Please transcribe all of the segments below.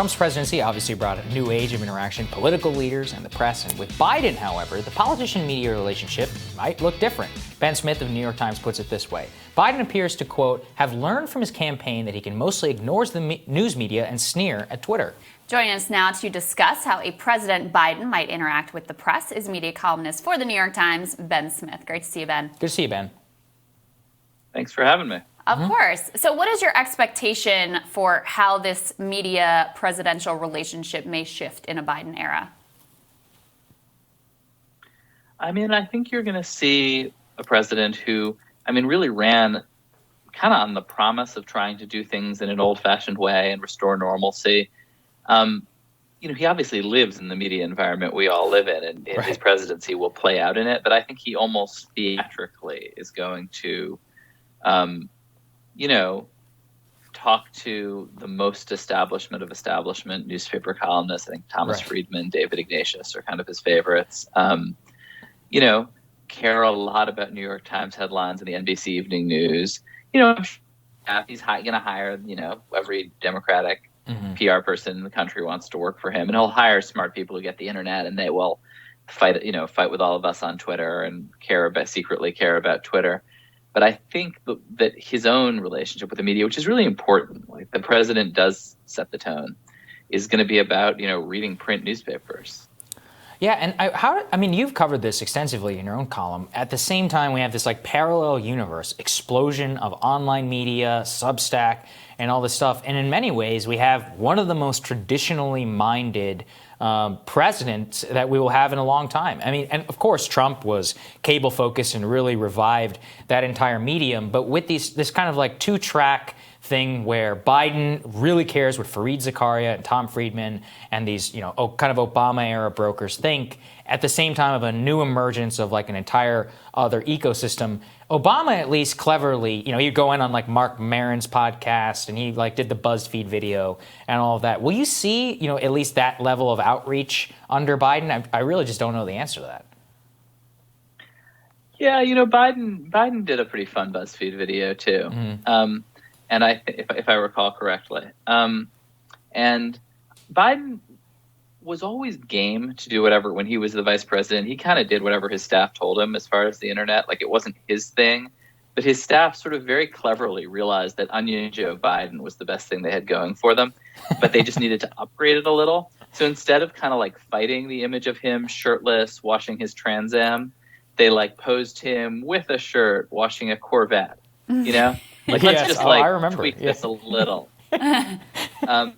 Trump's presidency obviously brought a new age of interaction, political leaders and the press. And with Biden, however, the politician-media relationship might look different. Ben Smith of the New York Times puts it this way. Biden appears to, quote, have learned from his campaign that he can mostly ignore the news media and sneer at Twitter. Joining us now to discuss how a President Biden might interact with the press is media columnist for the New York Times, Ben Smith. Great to see you, Ben. Good to see you, Ben. Thanks for having me. Of course. So what is your expectation for how this media presidential relationship may shift in a Biden era? I mean, I think you're going to see a president who, really ran kind of on the promise of trying to do things in an old-fashioned way and restore normalcy. He obviously lives in the media environment we all live in, and his presidency will play out in it. But I think he almost theatrically is going to talk to the most establishment of establishment newspaper columnists. I think Thomas Friedman, David Ignatius are kind of his favorites. Care a lot about New York Times headlines and the NBC Evening News. He's going to hire, every Democratic PR person in the country wants to work for him, and he'll hire smart people who get the internet, and they will fight with all of us on Twitter and secretly care about Twitter. But I think that his own relationship with the media, which is really important, like the president does set the tone, is going to be about, reading print newspapers. Yeah, and you've covered this extensively in your own column. At the same time, we have this parallel universe, explosion of online media, Substack, and all this stuff. And in many ways, we have one of the most traditionally minded president that we will have in a long time. And of course, Trump was cable focused and really revived that entire medium. But with this kind of two-track thing where Biden really cares what Fareed Zakaria and Tom Friedman and these, kind of Obama era brokers think, at the same time of a new emergence of an entire other ecosystem. Obama at least cleverly, he'd go in on Mark Maron's podcast and he did the BuzzFeed video and all of that. Will you see, at least that level of outreach under Biden? I really just don't know the answer to that. Yeah, Biden did a pretty fun BuzzFeed video too. And if I recall correctly, and Biden was always game to do whatever. When he was the vice president, he kind of did whatever his staff told him as far as the internet. It wasn't his thing, but his staff sort of very cleverly realized that Onion Joe Biden was the best thing they had going for them, but they just needed to upgrade it a little. So instead of kind of fighting the image of him shirtless, washing his Trans Am, they posed him with a shirt, washing a Corvette, let's just I remember. Tweak this a little, and I'm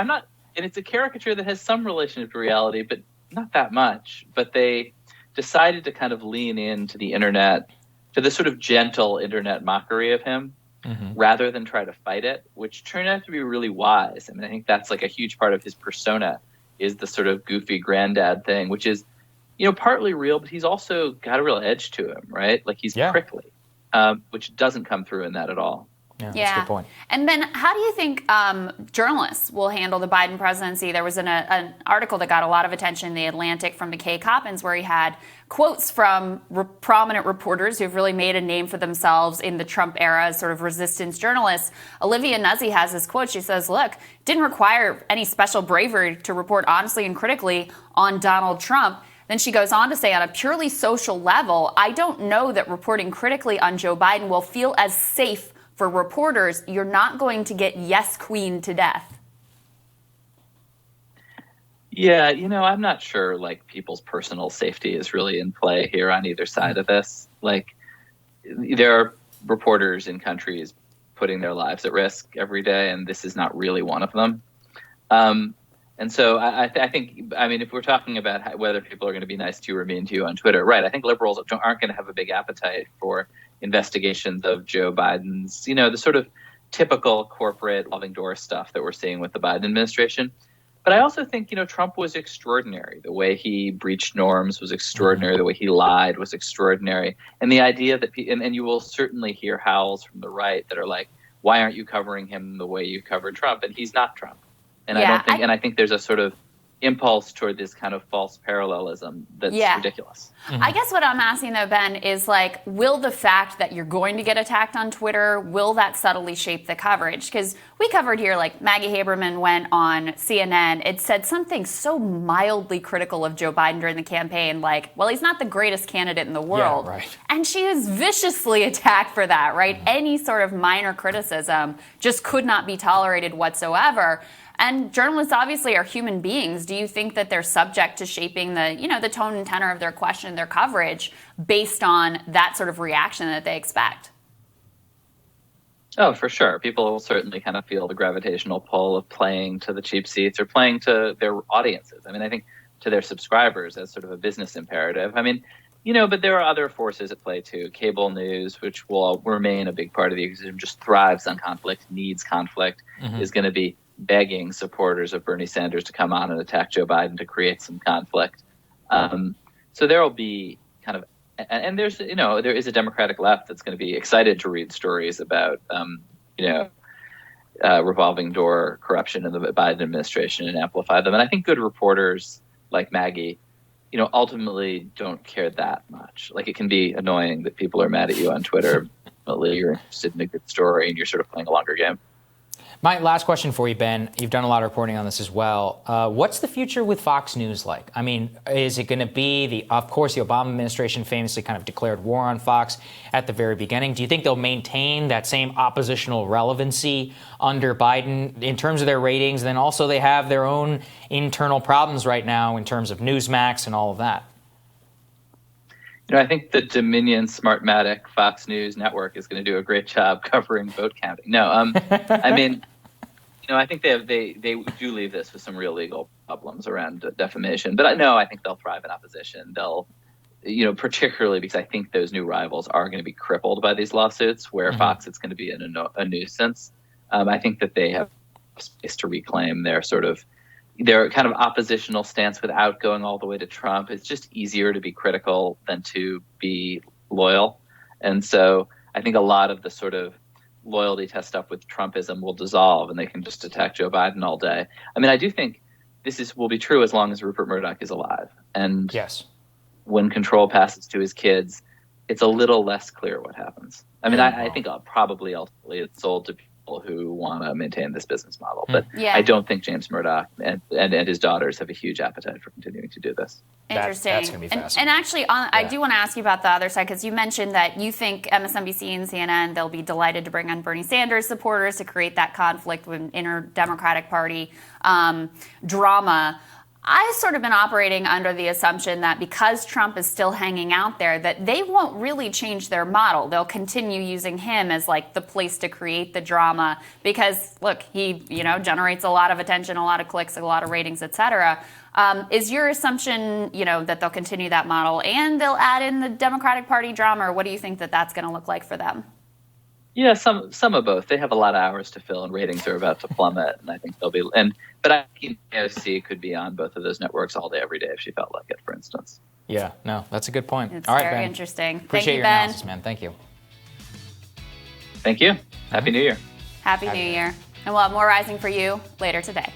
not. And it's a caricature that has some relation to reality, but not that much. But they decided to kind of lean into the internet, to the sort of gentle internet mockery of him, rather than try to fight it, which turned out to be really wise. I think that's a huge part of his persona, is the sort of goofy granddad thing, which is, partly real, but he's also got a real edge to him, right? He's prickly, which doesn't come through in that at all. Yeah, that's a good point. And Ben, how do you think journalists will handle the Biden presidency? There was an article that got a lot of attention in The Atlantic from McKay Coppins where he had quotes from prominent reporters who've really made a name for themselves in the Trump era as sort of resistance journalists. Olivia Nuzzi has this quote. She says, look, didn't require any special bravery to report honestly and critically on Donald Trump. Then she goes on to say, on a purely social level, I don't know that reporting critically on Joe Biden will feel as safe for reporters. You're not going to get yes queen to death. Yeah, I'm not sure people's personal safety is really in play here on either side of this. There are reporters in countries putting their lives at risk every day, and this is not really one of them. And so I think, if we're talking about whether people are going to be nice to you or mean to you on Twitter, right, I think liberals aren't going to have a big appetite for investigations of Joe Biden's, the sort of typical corporate revolving door stuff that we're seeing with the Biden administration. But I also think, Trump was extraordinary. The way he breached norms was extraordinary. The way he lied was extraordinary. And the idea that, and you will certainly hear howls from the right that are why aren't you covering him the way you covered Trump? And he's not Trump. And I think there's a sort of impulse toward this kind of false parallelism that's ridiculous. I guess what I'm asking though, Ben, is like, will the fact that you're going to get attacked on Twitter, will that subtly shape the coverage? Because we covered here, like Maggie Haberman went on CNN. It said something so mildly critical of Joe Biden during the campaign, like, well, he's not the greatest candidate in the world. Yeah, right. And she was viciously attacked for that, right? Any sort of minor criticism just could not be tolerated whatsoever. And journalists obviously are human beings. Do you think that they're subject to shaping the tone and tenor of their question and their coverage based on that sort of reaction that they expect? Oh, for sure. People will certainly kind of feel the gravitational pull of playing to the cheap seats or playing to their audiences. I mean, I think to their subscribers as sort of a business imperative. I mean, but there are other forces at play too. Cable news, which will remain a big part of the ecosystem, just thrives on conflict, needs conflict, is going to be begging supporters of Bernie Sanders to come on and attack Joe Biden to create some conflict. So there will be kind of, and there's, there is a Democratic left that's going to be excited to read stories about, revolving door corruption in the Biden administration and amplify them. And I think good reporters like Maggie, ultimately don't care that much. Like, it can be annoying that people are mad at you on Twitter. Ultimately, you're interested in a good story and you're sort of playing a longer game. My last question for you, Ben. You've done a lot of reporting on this as well. What's the future with Fox News like? I mean, is it going to be of course, the Obama administration famously kind of declared war on Fox at the very beginning. Do you think they'll maintain that same oppositional relevancy under Biden in terms of their ratings? And then also they have their own internal problems right now in terms of Newsmax and all of that. I think the Dominion Smartmatic Fox News network is going to do a great job covering vote counting. No, I mean, I think they do leave this with some real legal problems around defamation. But I think they'll thrive in opposition. They'll, particularly because I think those new rivals are going to be crippled by these lawsuits, where Fox, it's going to be a nuisance. I think that they have space to reclaim their kind of oppositional stance without going all the way to Trump. It's just easier to be critical than to be loyal. And so I think a lot of the sort of loyalty test stuff with Trumpism will dissolve and they can just attack Joe Biden all day. I mean, I do think will be true as long as Rupert Murdoch is alive. And when control passes to his kids, it's a little less clear what happens. I mean, I think probably ultimately it's sold to people who want to maintain this business model. But I don't think James Murdoch and his daughters have a huge appetite for continuing to do this. Interesting. That's going to be fascinating. And actually, I do want to ask you about the other side, because you mentioned that you think MSNBC and CNN, they'll be delighted to bring on Bernie Sanders supporters to create that conflict with inner Democratic Party drama. I've sort of been operating under the assumption that because Trump is still hanging out there, that they won't really change their model. They'll continue using him as like the place to create the drama because, look, he generates a lot of attention, a lot of clicks, a lot of ratings, et cetera. Is your assumption, that they'll continue that model and they'll add in the Democratic Party drama, or what do you think that that's going to look like for them? Yeah, some of both. They have a lot of hours to fill, and ratings are about to plummet. And I think they'll be. But I think AOC could be on both of those networks all day, every day if she felt like it. For instance. Yeah, no, that's a good point. It's all right, very Ben. interesting. Appreciate Thank you, your Ben. analysis, man. Thank you. Thank you. Happy New Year. Happy New Year. And we'll have more Rising for you later today.